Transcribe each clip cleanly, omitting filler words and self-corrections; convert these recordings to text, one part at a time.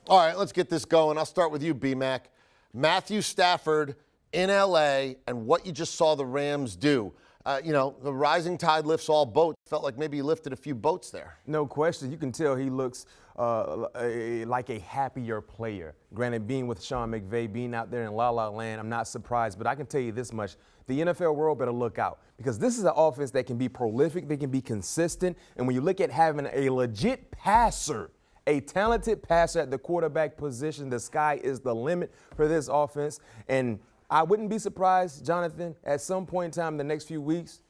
All right, let's get this going. I'll start with you, B-Mac. Matthew Stafford in L.A. and what you just saw the Rams do. The rising tide lifts all boats. Felt like maybe he lifted a few boats there. No question. You can tell he looks like a happier player. Granted, being with Sean McVay, being out there in La La Land, I'm not surprised. But I can tell you this much. The NFL world better look out because this is an offense that can be prolific, they can be consistent. And when you look at having a legit passer, a talented passer at the quarterback position, the sky is the limit for this offense. And I wouldn't be surprised, Jonathan, at some point in time in the next few weeks,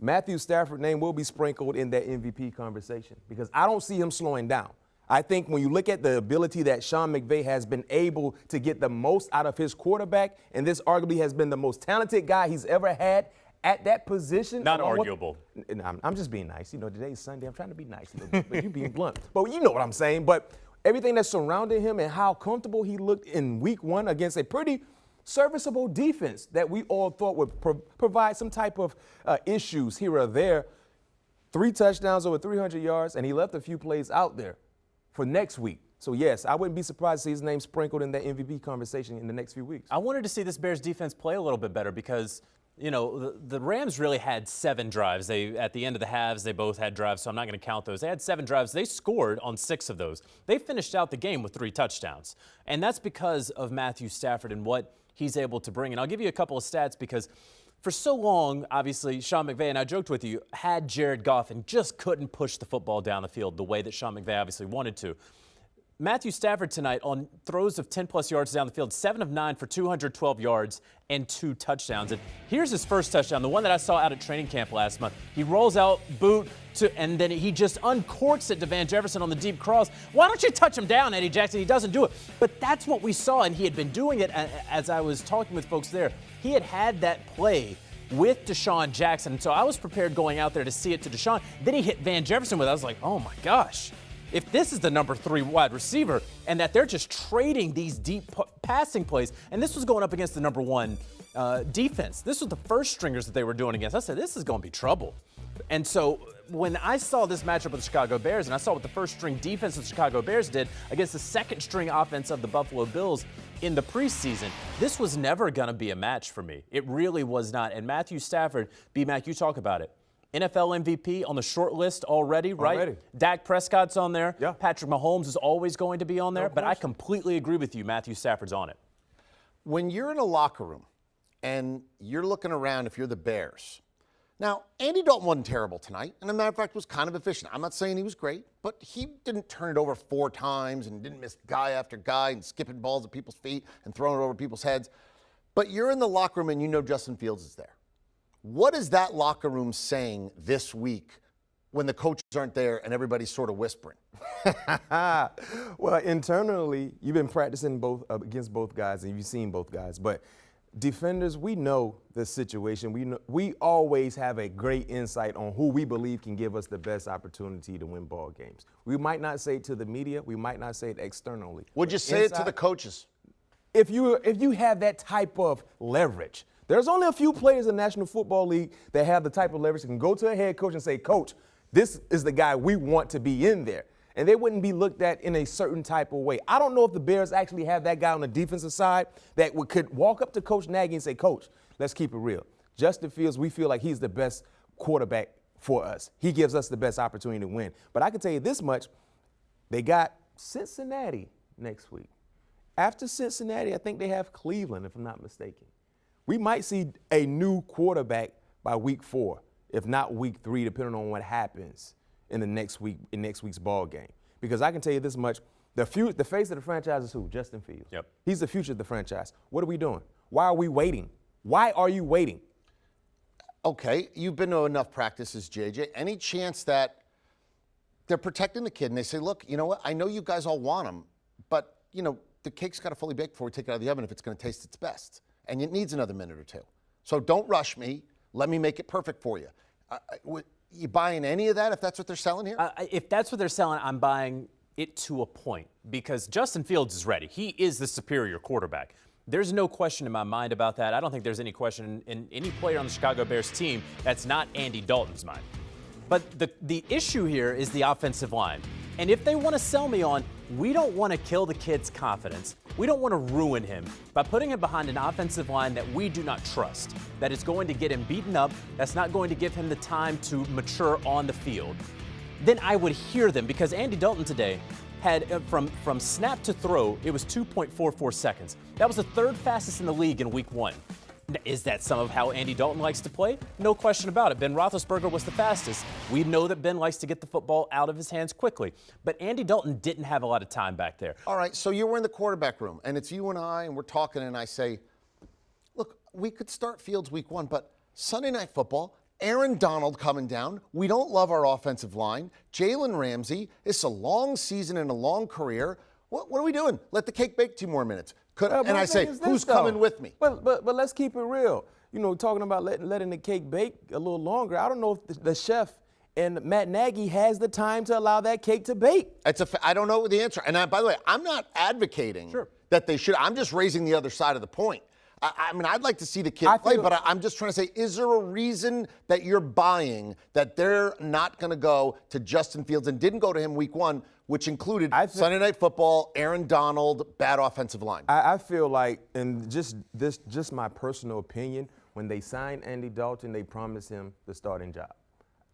Matthew Stafford's name will be sprinkled in that MVP conversation because I don't see him slowing down. I think when you look at the ability that Sean McVay has been able to get the most out of his quarterback, and this arguably has been the most talented guy he's ever had at that position. Not arguable. I'm just being nice. Today's Sunday. I'm trying to be nice a little bit, but you being blunt. But you know what I'm saying. But everything that surrounded him and how comfortable he looked in week one against a pretty serviceable defense that we all thought would provide some type of issues here or there. 3 touchdowns, over 300 yards, and he left a few plays out there for next week. So, yes, I wouldn't be surprised to see his name sprinkled in that MVP conversation in the next few weeks. I wanted to see this Bears defense play a little bit better because, the Rams really had 7 drives. At the end of the halves, they both had drives, so I'm not going to count those. They had 7 drives. They scored on 6 of those. They finished out the game with 3 touchdowns. And that's because of Matthew Stafford and what he's able to bring. And I'll give you a couple of stats because for so long, obviously, Sean McVay, and I joked with you, had Jared Goff and just couldn't push the football down the field the way that Sean McVay obviously wanted to. Matthew Stafford tonight on throws of 10-plus yards down the field, 7 of 9 for 212 yards and 2 touchdowns. And here's his first touchdown, the one that I saw out at training camp last month. He rolls out, boot, and then he just uncorks it to Van Jefferson on the deep cross. Why don't you touch him down, Eddie Jackson? He doesn't do it. But that's what we saw, and he had been doing it as I was talking with folks there. He had that play with Deshaun Jackson. And so I was prepared going out there to see it to Deshaun. Then he hit Van Jefferson with it. I was like, oh, my gosh. If this is the number 3 wide receiver and that they're just trading these deep passing plays, and this was going up against the number 1 defense. This was the first stringers that they were doing against. I said, this is going to be trouble. And so when I saw this matchup with the Chicago Bears and I saw what the first string defense of the Chicago Bears did against the second string offense of the Buffalo Bills in the preseason, this was never going to be a match for me. It really was not. And Matthew Stafford, B-Mac, you talk about it. NFL MVP on the short list already, right? Already. Dak Prescott's on there. Yeah. Patrick Mahomes is always going to be on there. But I completely agree with you. Matthew Stafford's on it. When you're in a locker room and you're looking around, if you're the Bears. Now, Andy Dalton wasn't terrible tonight. And as a matter of fact, was kind of efficient. I'm not saying he was great, but he didn't turn it over 4 times and didn't miss guy after guy and skipping balls at people's feet and throwing it over people's heads. But you're in the locker room and you know Justin Fields is there. What is that locker room saying this week when the coaches aren't there and everybody's sort of whispering? Well, internally, you've been practicing against both guys, and you've seen both guys. But defenders, we know the situation. We always have a great insight on who we believe can give us the best opportunity to win ball games. We might not say it to the media. We might not say it externally. Would you say it to the coaches? If you have that type of leverage. There's only a few players in the National Football League that have the type of leverage that can go to a head coach and say, Coach, this is the guy we want to be in there. And they wouldn't be looked at in a certain type of way. I don't know if the Bears actually have that guy on the defensive side that could walk up to Coach Nagy and say, Coach, let's keep it real. Justin Fields, we feel like he's the best quarterback for us. He gives us the best opportunity to win. But I can tell you this much. They got Cincinnati next week. After Cincinnati, I think they have Cleveland, if I'm not mistaken. We might see a new quarterback by week 4, if not week 3, depending on what happens in next week's ball game. Because I can tell you this much, the face of the franchise is who? Justin Fields. Yep. He's the future of the franchise. What are we doing? Why are we waiting? Why are you waiting? Okay, you've been to enough practices, JJ. Any chance that they're protecting the kid and they say, look, you know what? I know you guys all want him, but, the cake's got to fully bake before we take it out of the oven if it's going to taste its best. And it needs another minute or 2. So don't rush me. Let me make it perfect for you. You buying any of that if that's what they're selling here? If that's what they're selling, I'm buying it to a point because Justin Fields is ready. He is the superior quarterback. There's no question in my mind about that. I don't think there's any question in any player on the Chicago Bears team that's not Andy Dalton's mind. But the issue here is the offensive line. And if they want to sell me on, we don't want to kill the kid's confidence. We don't want to ruin him by putting him behind an offensive line that we do not trust, that is going to get him beaten up, that's not going to give him the time to mature on the field. Then I would hear them, because Andy Dalton today had, from snap to throw, it was 2.44 seconds. That was the third fastest in the league in week 1. Is that some of how Andy Dalton likes to play? No question about it. Ben Roethlisberger was the fastest. We know that Ben likes to get the football out of his hands quickly. But Andy Dalton didn't have a lot of time back there. All right, so you were in the quarterback room, and it's you and I, and we're talking, and I say, look, we could start Fields week 1, but Sunday Night Football, Aaron Donald coming down. We don't love our offensive line. Jalen Ramsey, it's a long season and a long career. What are we doing? Let the cake bake 2 more minutes. And I say, who's coming with me? But let's keep it real. You know, talking about letting the cake bake a little longer. I don't know if the chef and Matt Nagy has the time to allow that cake to bake. I don't know the answer. And by the way, I'm not advocating that they should. I'm just raising the other side of the point. I mean, I'd like to see the kid play, but I'm just trying to say, is there a reason that you're buying that they're not going to go to Justin Fields and didn't go to him week 1, which included Sunday Night Football, Aaron Donald, bad offensive line? I feel like, and just my personal opinion, when they signed Andy Dalton, they promised him the starting job.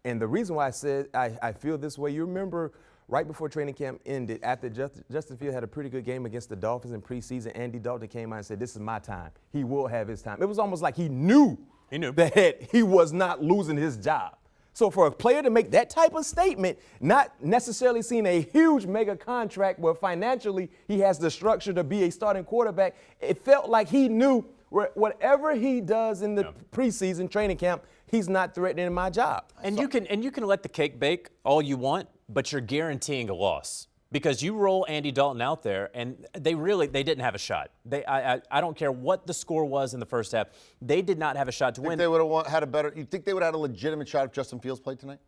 And the reason why I said I feel this way, you remember right before training camp ended, after Justin Fields had a pretty good game against the Dolphins in preseason, Andy Dalton came out and said, this is my time. He will have his time. It was almost like he knew that he was not losing his job. So for a player to make that type of statement, not necessarily seeing a huge mega contract where financially he has the structure to be a starting quarterback, it felt like he knew whatever he does in the preseason training camp, he's not threatening my job. And you can let the cake bake all you want, but you're guaranteeing a loss. Because you roll Andy Dalton out there, and they didn't have a shot. I don't care what the score was in the first half. They did not have a shot to win. They would have had a better. You think they would have had a legitimate shot if Justin Fields played tonight?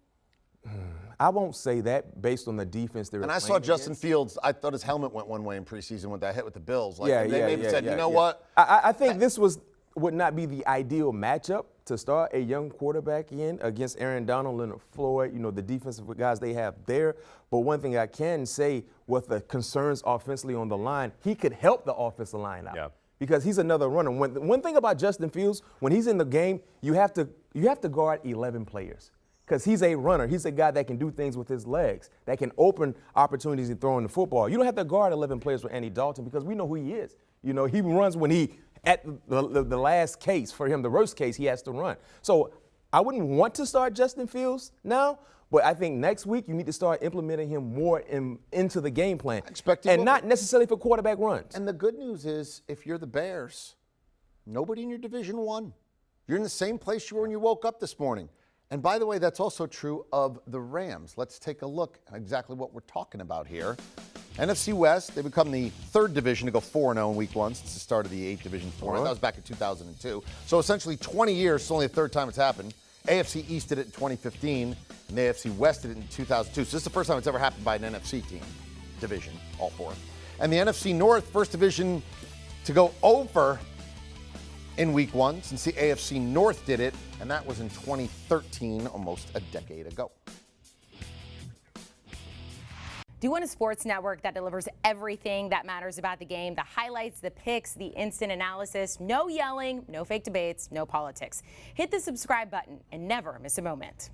I won't say that based on the defense they were playing. And I saw Justin against. Fields. I thought his helmet went one way in preseason with that hit with the Bills. Like, They maybe said, you know what? I think this would not be the ideal matchup to start a young quarterback in against Aaron Donald, Leonard Floyd, the defensive guys they have there. But one thing I can say, with the concerns offensively on the line, he could help the offensive line out. Yeah. Because he's another runner. One thing about Justin Fields, when he's in the game, you have to guard 11 players. Because he's a runner. He's a guy that can do things with his legs, that can open opportunities in throwing the football. You don't have to guard 11 players with Andy Dalton because we know who he is. He runs when at the last case, for him, the worst case, he has to run. So I wouldn't want to start Justin Fields now, but I think next week you need to start implementing him more into the game plan. And not necessarily for quarterback runs. And the good news is, if you're the Bears, nobody in your division won. You're in the same place you were when you woke up this morning. And by the way, that's also true of the Rams. Let's take a look at exactly what we're talking about here. NFC West, they become the 3rd division to go 4-0 in week 1 since the start of the 8th Division 4. That was back in 2002. So essentially 20 years, it's only the 3rd time it's happened. AFC East did it in 2015, and the AFC West did it in 2002. So this is the first time it's ever happened by an NFC team, division, all 4. And the NFC North, 1st division to go over in week 1 since the AFC North did it, and that was in 2013, almost a decade ago. Do you want a sports network that delivers everything that matters about the game? The highlights, the picks, the instant analysis, no yelling, no fake debates, no politics. Hit the subscribe button and never miss a moment.